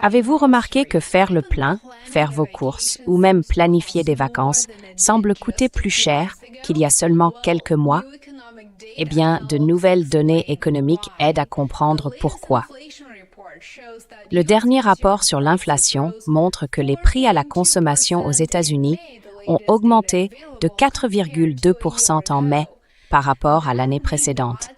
Avez-vous remarqué que faire le plein, faire vos courses ou même planifier des vacances semble coûter plus cher qu'il y a seulement quelques mois? Eh bien, de nouvelles données économiques aident à comprendre pourquoi. Le dernier rapport sur l'inflation montre que les prix à la consommation aux États-Unis ont augmenté de 4,2% en mai par rapport à l'année précédente.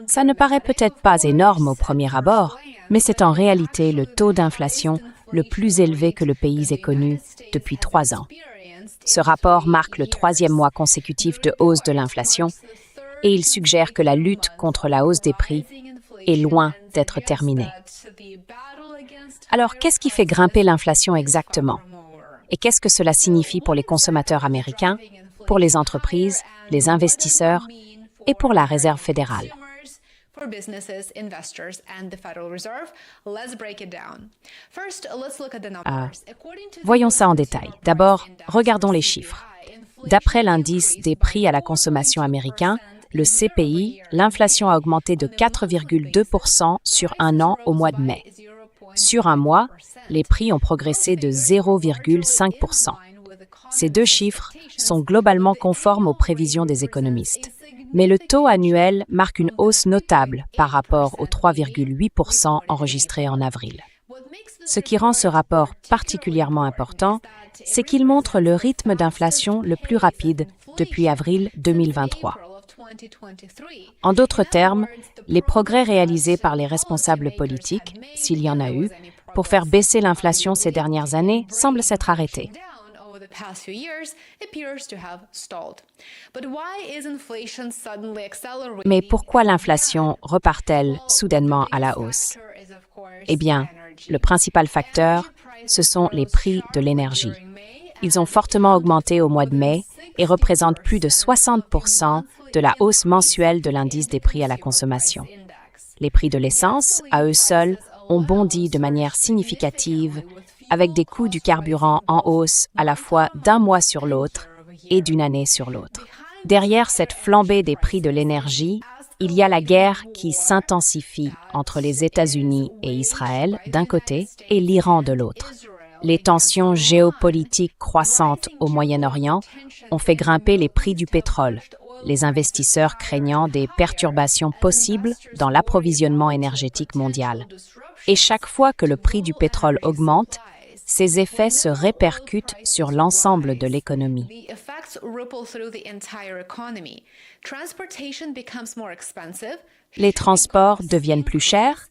Ça ne paraît peut-être pas énorme au premier abord, mais c'est en réalité le taux d'inflation le plus élevé que le pays ait connu depuis 3 ans. Ce rapport marque le 3e mois consécutif de hausse de l'inflation et il suggère que la lutte contre la hausse des prix est loin d'être terminée. Alors, qu'est-ce qui fait grimper l'inflation exactement? Et qu'est-ce que cela signifie pour les consommateurs américains, pour les entreprises, les investisseurs et pour la Réserve fédérale? Voyons ça en détail. D'abord, regardons les chiffres. D'après l'indice des prix à la consommation américain, le CPI, l'inflation a augmenté de 4,2% sur un an au mois de mai. Sur un mois, les prix ont progressé de 0,5%. Ces deux chiffres sont globalement conformes aux prévisions des économistes. Mais le taux annuel marque une hausse notable par rapport aux 3,8% enregistrés en avril. Ce qui rend ce rapport particulièrement important, c'est qu'il montre le rythme d'inflation le plus rapide depuis avril 2023. En d'autres termes, les progrès réalisés par les responsables politiques, s'il y en a eu, pour faire baisser l'inflation ces dernières années semblent s'être arrêtés. Mais pourquoi l'inflation repart-elle soudainement à la hausse? Eh bien, le principal facteur, ce sont les prix de l'énergie. Ils ont fortement augmenté au mois de mai et représentent plus de 60% de la hausse mensuelle de l'indice des prix à la consommation. Les prix de l'essence, à eux seuls, ont bondi de manière significative, avec des coûts du carburant en hausse à la fois d'un mois sur l'autre et d'une année sur l'autre. Derrière cette flambée des prix de l'énergie, il y a la guerre qui s'intensifie entre les États-Unis et Israël d'un côté et l'Iran de l'autre. Les tensions géopolitiques croissantes au Moyen-Orient ont fait grimper les prix du pétrole, les investisseurs craignant des perturbations possibles dans l'approvisionnement énergétique mondial. Et chaque fois que le prix du pétrole augmente, ces effets se répercutent sur l'ensemble de l'économie. Les transports deviennent plus chers,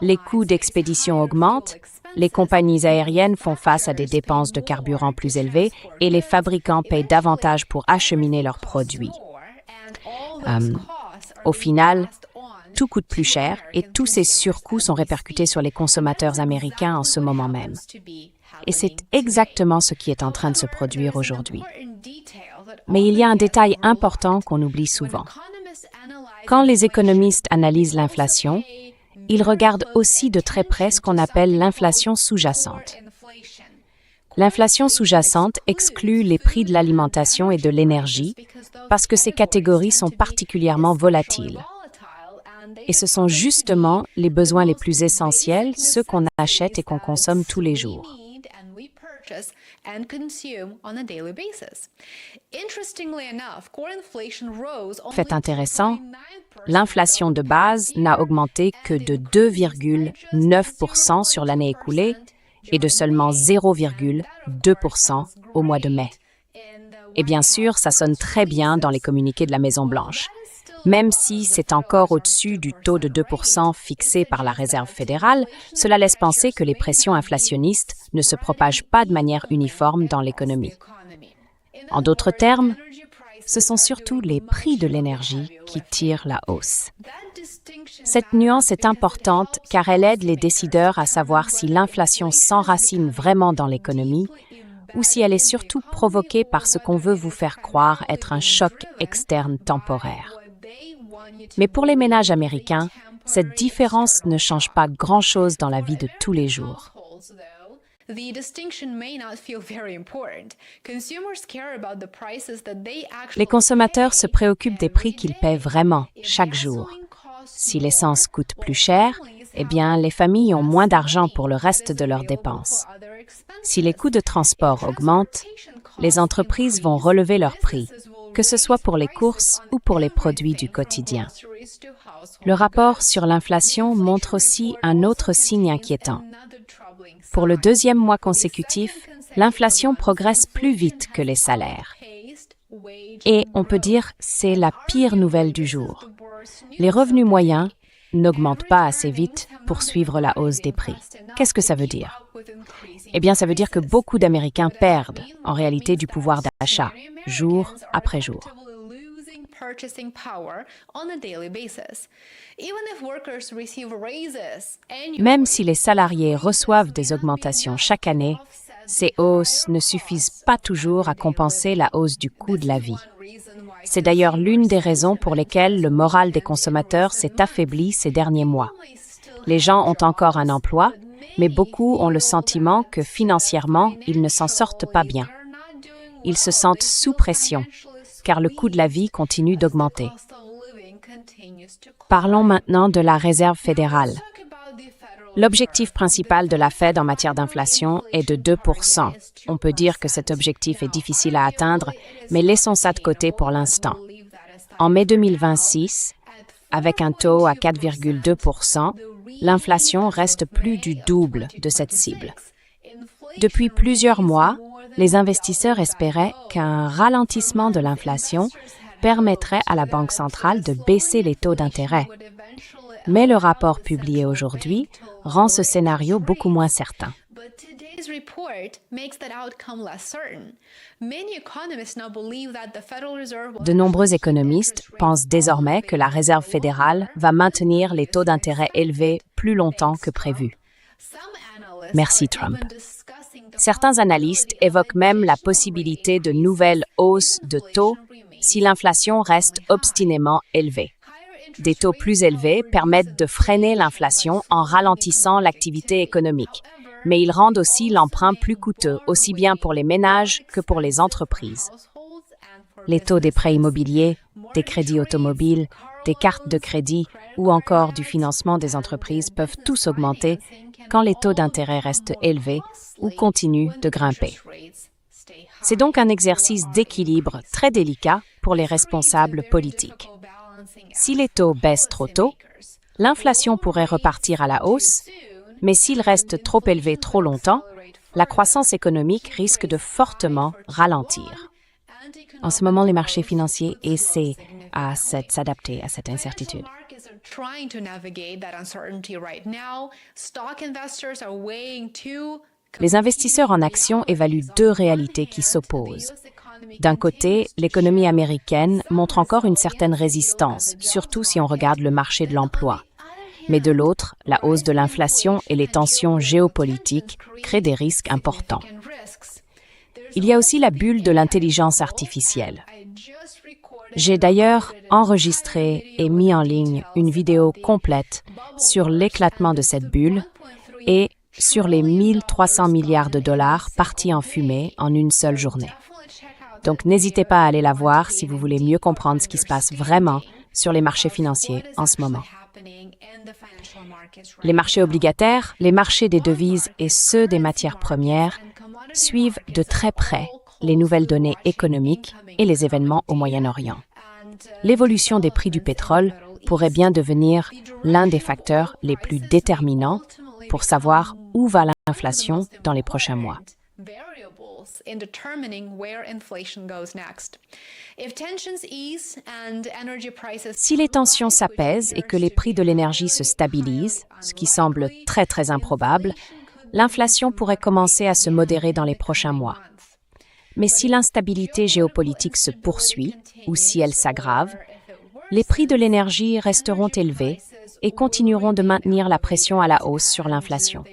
les coûts d'expédition augmentent, les compagnies aériennes font face à des dépenses de carburant plus élevées et les fabricants payent davantage pour acheminer leurs produits. Au final, tout coûte plus cher et tous ces surcoûts sont répercutés sur les consommateurs américains en ce moment même. Et c'est exactement ce qui est en train de se produire aujourd'hui. Mais il y a un détail important qu'on oublie souvent. Quand les économistes analysent l'inflation, ils regardent aussi de très près ce qu'on appelle l'inflation sous-jacente. L'inflation sous-jacente exclut les prix de l'alimentation et de l'énergie parce que ces catégories sont particulièrement volatiles. Et ce sont justement les besoins les plus essentiels, ceux qu'on achète et qu'on consomme tous les jours. Fait intéressant, l'inflation de base n'a augmenté que de 2,9% sur l'année écoulée et de seulement 0,2% au mois de mai. Et bien sûr, ça sonne très bien dans les communiqués de la Maison-Blanche. Même si c'est encore au-dessus du taux de 2% fixé par la Réserve fédérale, cela laisse penser que les pressions inflationnistes ne se propagent pas de manière uniforme dans l'économie. En d'autres termes, ce sont surtout les prix de l'énergie qui tirent la hausse. Cette nuance est importante car elle aide les décideurs à savoir si l'inflation s'enracine vraiment dans l'économie ou si elle est surtout provoquée par ce qu'on veut vous faire croire être un choc externe temporaire. Mais pour les ménages américains, cette différence ne change pas grand-chose dans la vie de tous les jours. Les consommateurs se préoccupent des prix qu'ils paient vraiment chaque jour. Si l'essence coûte plus cher, Eh bien, les familles ont moins d'argent pour le reste de leurs dépenses. Si les coûts de transport augmentent, les entreprises vont relever leurs prix, que ce soit pour les courses ou pour les produits du quotidien. Le rapport sur l'inflation montre aussi un autre signe inquiétant. Pour le deuxième mois consécutif, l'inflation progresse plus vite que les salaires. Et on peut dire c'est la pire nouvelle du jour. Les revenus moyens n'augmentent pas assez vite pour suivre la hausse des prix. Qu'est-ce que ça veut dire? Eh bien, ça veut dire que beaucoup d'Américains perdent, en réalité, du pouvoir d'achat, jour après jour. Même si les salariés reçoivent des augmentations chaque année, ces hausses ne suffisent pas toujours à compenser la hausse du coût de la vie. C'est d'ailleurs l'une des raisons pour lesquelles le moral des consommateurs s'est affaibli ces derniers mois. Les gens ont encore un emploi, mais beaucoup ont le sentiment que financièrement, ils ne s'en sortent pas bien. Ils se sentent sous pression, car le coût de la vie continue d'augmenter. Parlons maintenant de la Réserve fédérale. L'objectif principal de la Fed en matière d'inflation est de 2%. On peut dire que cet objectif est difficile à atteindre, mais laissons ça de côté pour l'instant. En mai 2026, avec un taux à 4,2%, l'inflation reste plus du double de cette cible. Depuis plusieurs mois, les investisseurs espéraient qu'un ralentissement de l'inflation permettrait à la Banque centrale de baisser les taux d'intérêt. Mais le rapport publié aujourd'hui rend ce scénario beaucoup moins certain. De nombreux économistes pensent désormais que la Réserve fédérale va maintenir les taux d'intérêt élevés plus longtemps que prévu. Merci Trump. Certains analystes évoquent même la possibilité de nouvelles hausses de taux si l'inflation reste obstinément élevée. Des taux plus élevés permettent de freiner l'inflation en ralentissant l'activité économique, mais ils rendent aussi l'emprunt plus coûteux, aussi bien pour les ménages que pour les entreprises. Les taux des prêts immobiliers, des crédits automobiles, des cartes de crédit ou encore du financement des entreprises peuvent tous augmenter quand les taux d'intérêt restent élevés ou continuent de grimper. C'est donc un exercice d'équilibre très délicat pour les responsables politiques. Si les taux baissent trop tôt, l'inflation pourrait repartir à la hausse, mais s'ils restent trop élevés trop longtemps, la croissance économique risque de fortement ralentir. En ce moment, les marchés financiers essaient à s'adapter à cette incertitude. Les investisseurs en actions évaluent deux réalités qui s'opposent. D'un côté, l'économie américaine montre encore une certaine résistance, surtout si on regarde le marché de l'emploi. Mais de l'autre, la hausse de l'inflation et les tensions géopolitiques créent des risques importants. Il y a aussi la bulle de l'intelligence artificielle. J'ai d'ailleurs enregistré et mis en ligne une vidéo complète sur l'éclatement de cette bulle et sur les 1300 milliards de dollars partis en fumée en une seule journée. Donc n'hésitez pas à aller la voir si vous voulez mieux comprendre ce qui se passe vraiment sur les marchés financiers en ce moment. Les marchés obligataires, les marchés des devises et ceux des matières premières suivent de très près les nouvelles données économiques et les événements au Moyen-Orient. L'évolution des prix du pétrole pourrait bien devenir l'un des facteurs les plus déterminants pour savoir où va l'inflation dans les prochains mois. Si les tensions s'apaisent et que les prix de l'énergie se stabilisent, ce qui semble très improbable, l'inflation pourrait commencer à se modérer dans les prochains mois. Mais si l'instabilité géopolitique se poursuit ou si elle s'aggrave, les prix de l'énergie resteront élevés et continueront de maintenir la pression à la hausse sur l'inflation.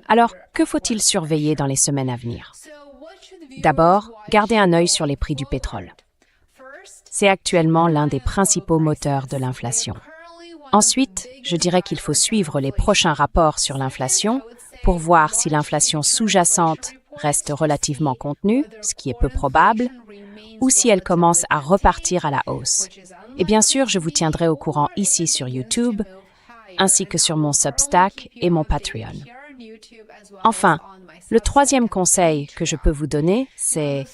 Alors, que faut-il surveiller dans les semaines à venir? D'abord, gardez un œil sur les prix du pétrole. C'est actuellement l'un des principaux moteurs de l'inflation. Ensuite, je dirais qu'il faut suivre les prochains rapports sur l'inflation pour voir si l'inflation sous-jacente reste relativement contenue, ce qui est peu probable, ou si elle commence à repartir à la hausse. Et bien sûr, je vous tiendrai au courant ici sur YouTube ainsi que sur mon Substack et mon Patreon. Enfin, le troisième conseil que je peux vous donner, c'est